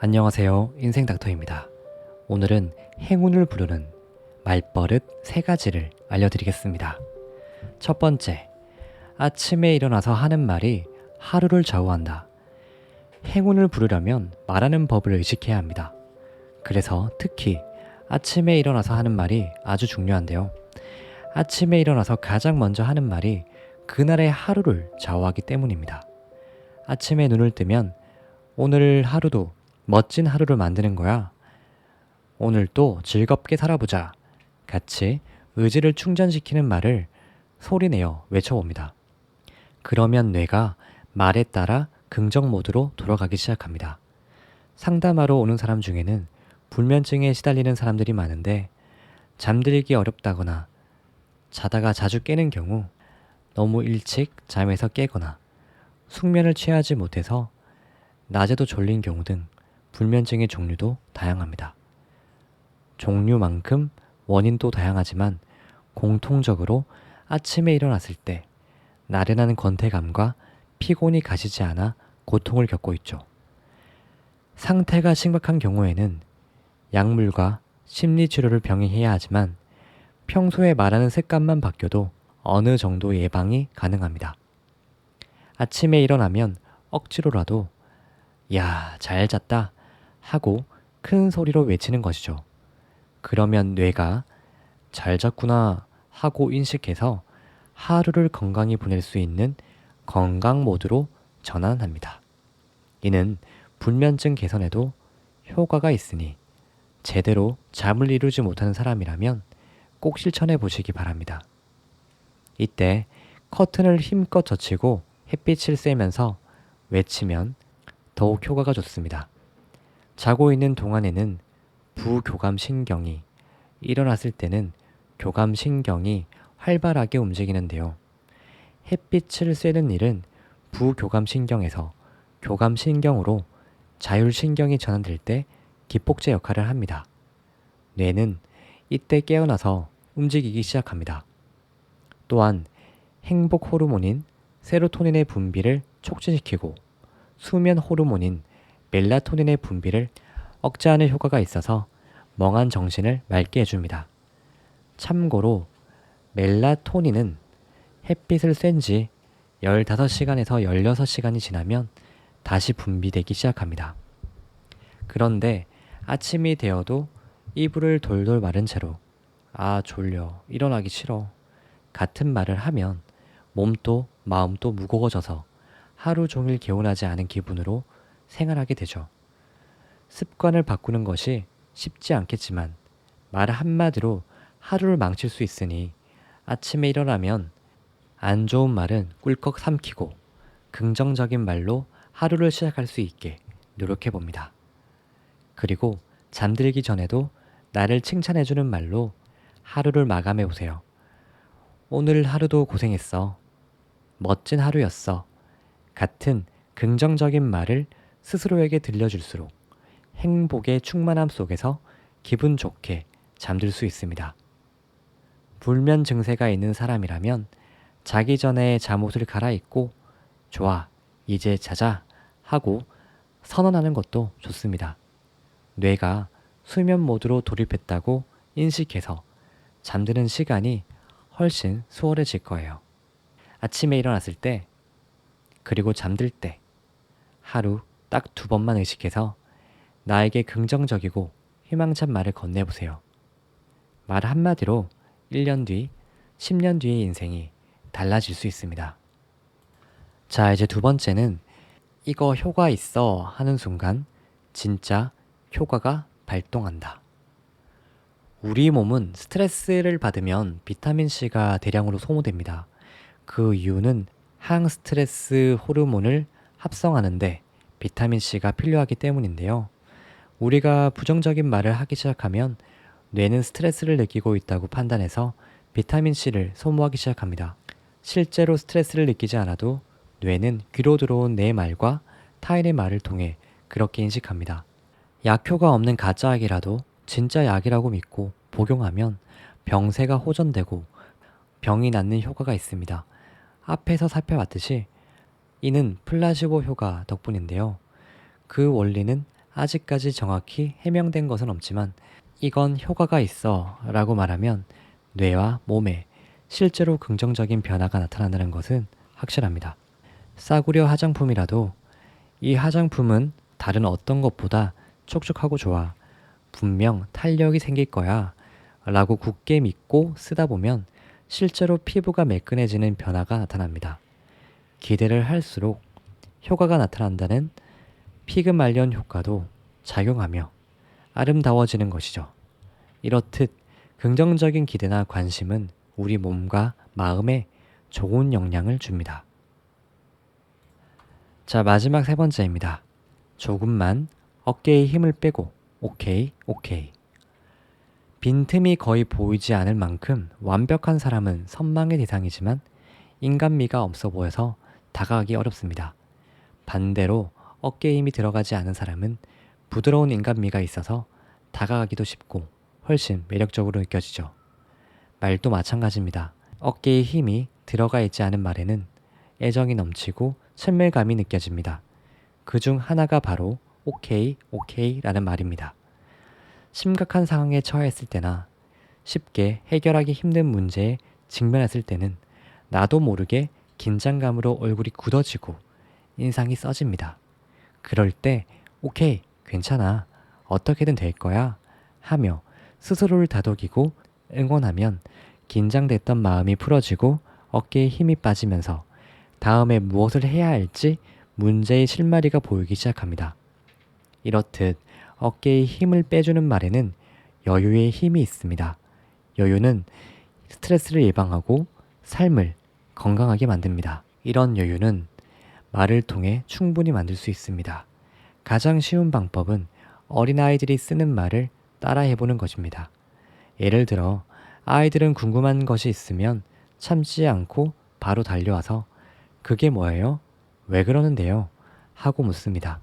안녕하세요. 인생닥터입니다. 오늘은 행운을 부르는 말버릇 3가지를 알려드리겠습니다. 첫 번째, 아침에 일어나서 하는 말이 하루를 좌우한다. 행운을 부르려면 말하는 법을 의식해야 합니다. 그래서 특히 아침에 일어나서 하는 말이 아주 중요한데요. 아침에 일어나서 가장 먼저 하는 말이 그날의 하루를 좌우하기 때문입니다. 아침에 눈을 뜨면 오늘 하루도 멋진 하루를 만드는 거야. 오늘 또 즐겁게 살아보자. 같이 의지를 충전시키는 말을 소리내어 외쳐봅니다. 그러면 뇌가 말에 따라 긍정 모드로 돌아가기 시작합니다. 상담하러 오는 사람 중에는 불면증에 시달리는 사람들이 많은데 잠들기 어렵다거나 자다가 자주 깨는 경우 너무 일찍 잠에서 깨거나 숙면을 취하지 못해서 낮에도 졸린 경우 등 불면증의 종류도 다양합니다. 종류만큼 원인도 다양하지만 공통적으로 아침에 일어났을 때 나른한 권태감과 피곤이 가시지 않아 고통을 겪고 있죠. 상태가 심각한 경우에는 약물과 심리치료를 병행해야 하지만 평소에 말하는 습관만 바뀌어도 어느 정도 예방이 가능합니다. 아침에 일어나면 억지로라도 야, 잘 잤다 하고 큰 소리로 외치는 것이죠. 그러면 뇌가 잘 잤구나 하고 인식해서 하루를 건강히 보낼 수 있는 건강 모드로 전환합니다. 이는 불면증 개선에도 효과가 있으니 제대로 잠을 이루지 못하는 사람이라면 꼭 실천해 보시기 바랍니다. 이때 커튼을 힘껏 젖히고 햇빛을 쐬면서 외치면 더욱 효과가 좋습니다. 자고 있는 동안에는 부교감신경이, 일어났을 때는 교감신경이 활발하게 움직이는데요. 햇빛을 쐬는 일은 부교감신경에서 교감신경으로 자율신경이 전환될 때 기폭제 역할을 합니다. 뇌는 이때 깨어나서 움직이기 시작합니다. 또한 행복 호르몬인 세로토닌의 분비를 촉진시키고 수면 호르몬인 멜라토닌의 분비를 억제하는 효과가 있어서 멍한 정신을 맑게 해줍니다. 참고로 멜라토닌은 햇빛을 쐰 지 15시간에서 16시간이 지나면 다시 분비되기 시작합니다. 그런데 아침이 되어도 이불을 돌돌 마른 채로 아 졸려 일어나기 싫어 같은 말을 하면 몸도 마음도 무거워져서 하루 종일 개운하지 않은 기분으로 생활하게 되죠. 습관을 바꾸는 것이 쉽지 않겠지만 말 한마디로 하루를 망칠 수 있으니 아침에 일어나면 안 좋은 말은 꿀꺽 삼키고 긍정적인 말로 하루를 시작할 수 있게 노력해 봅니다. 그리고 잠들기 전에도 나를 칭찬해주는 말로 하루를 마감해 보세요. 오늘 하루도 고생했어. 멋진 하루였어. 같은 긍정적인 말을 스스로에게 들려줄수록 행복의 충만함 속에서 기분 좋게 잠들 수 있습니다. 불면 증세가 있는 사람이라면 자기 전에 잠옷을 갈아입고 좋아, 이제 자자 하고 선언하는 것도 좋습니다. 뇌가 수면 모드로 돌입했다고 인식해서 잠드는 시간이 훨씬 수월해질 거예요. 아침에 일어났을 때 그리고 잠들 때 하루 딱 2번만 의식해서 나에게 긍정적이고 희망찬 말을 건네보세요. 말 한마디로 1년 뒤, 10년 뒤의 인생이 달라질 수 있습니다. 자, 이제 2번째는 이거 효과 있어 하는 순간 진짜 효과가 발동한다. 우리 몸은 스트레스를 받으면 비타민C가 대량으로 소모됩니다. 그 이유는 항스트레스 호르몬을 합성하는데 비타민C가 필요하기 때문인데요. 우리가 부정적인 말을 하기 시작하면 뇌는 스트레스를 느끼고 있다고 판단해서 비타민C를 소모하기 시작합니다. 실제로 스트레스를 느끼지 않아도 뇌는 귀로 들어온 내 말과 타인의 말을 통해 그렇게 인식합니다. 약효가 없는 가짜약이라도 진짜 약이라고 믿고 복용하면 병세가 호전되고 병이 낫는 효과가 있습니다. 앞에서 살펴봤듯이 이는 플라시보 효과 덕분인데요. 그 원리는 아직까지 정확히 해명된 것은 없지만 이건 효과가 있어 라고 말하면 뇌와 몸에 실제로 긍정적인 변화가 나타난다는 것은 확실합니다. 싸구려 화장품이라도 이 화장품은 다른 어떤 것보다 촉촉하고 좋아. 분명 탄력이 생길 거야. 라고 굳게 믿고 쓰다 보면 실제로 피부가 매끈해지는 변화가 나타납니다. 기대를 할수록 효과가 나타난다는 피그말리온 효과도 작용하며 아름다워지는 것이죠. 이렇듯 긍정적인 기대나 관심은 우리 몸과 마음에 좋은 영향을 줍니다. 자, 마지막 세 번째입니다. 조금만 어깨에 힘을 빼고 오케이, 오케이. 빈틈이 거의 보이지 않을 만큼 완벽한 사람은 선망의 대상이지만 인간미가 없어 보여서 다가가기 어렵습니다. 반대로 어깨에 힘이 들어가지 않은 사람은 부드러운 인간미가 있어서 다가가기도 쉽고 훨씬 매력적으로 느껴지죠. 말도 마찬가지입니다. 어깨에 힘이 들어가 있지 않은 말에는 애정이 넘치고 친밀감이 느껴집니다. 그중 하나가 바로 오케이, 오케이 라는 말입니다. 심각한 상황에 처했을 때나 쉽게 해결하기 힘든 문제에 직면했을 때는 나도 모르게 긴장감으로 얼굴이 굳어지고 인상이 써집니다. 그럴 때 오케이, 괜찮아, 어떻게든 될 거야 하며 스스로를 다독이고 응원하면 긴장됐던 마음이 풀어지고 어깨에 힘이 빠지면서 다음에 무엇을 해야 할지 문제의 실마리가 보이기 시작합니다. 이렇듯 어깨에 힘을 빼주는 말에는 여유의 힘이 있습니다. 여유는 스트레스를 예방하고 삶을 건강하게 만듭니다. 이런 여유는 말을 통해 충분히 만들 수 있습니다. 가장 쉬운 방법은 어린아이들이 쓰는 말을 따라해보는 것입니다. 예를 들어 아이들은 궁금한 것이 있으면 참지 않고 바로 달려와서 그게 뭐예요? 왜 그러는데요? 하고 묻습니다.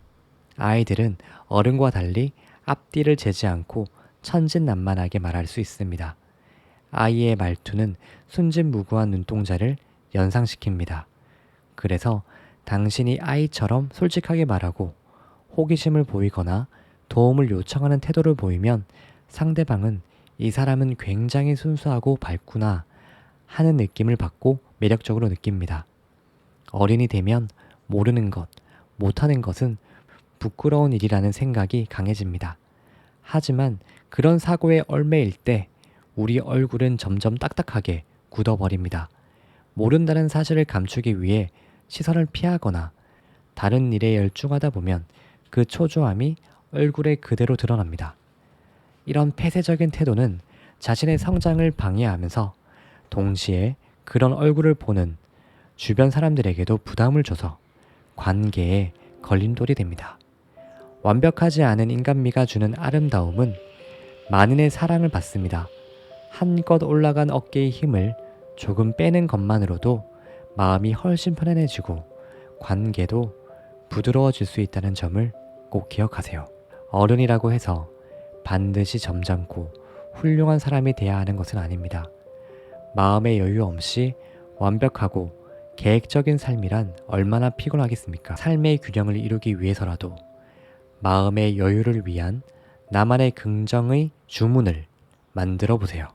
아이들은 어른과 달리 앞뒤를 재지 않고 천진난만하게 말할 수 있습니다. 아이의 말투는 순진무구한 눈동자를 연상시킵니다. 그래서 당신이 아이처럼 솔직하게 말하고 호기심을 보이거나 도움을 요청하는 태도를 보이면 상대방은 이 사람은 굉장히 순수하고 밝구나 하는 느낌을 받고 매력적으로 느낍니다. 어른이 되면 모르는 것, 못하는 것은 부끄러운 일이라는 생각이 강해집니다. 하지만 그런 사고에 얽매일 때 우리 얼굴은 점점 딱딱하게 굳어버립니다. 모른다는 사실을 감추기 위해 시선을 피하거나 다른 일에 열중하다 보면 그 초조함이 얼굴에 그대로 드러납니다. 이런 폐쇄적인 태도는 자신의 성장을 방해하면서 동시에 그런 얼굴을 보는 주변 사람들에게도 부담을 줘서 관계에 걸림돌이 됩니다. 완벽하지 않은 인간미가 주는 아름다움은 만인의 사랑을 받습니다. 한껏 올라간 어깨의 힘을 조금 빼는 것만으로도 마음이 훨씬 편안해지고 관계도 부드러워질 수 있다는 점을 꼭 기억하세요. 어른이라고 해서 반드시 점잖고 훌륭한 사람이 돼야 하는 것은 아닙니다. 마음의 여유 없이 완벽하고 계획적인 삶이란 얼마나 피곤하겠습니까? 삶의 균형을 이루기 위해서라도 마음의 여유를 위한 나만의 긍정의 주문을 만들어 보세요.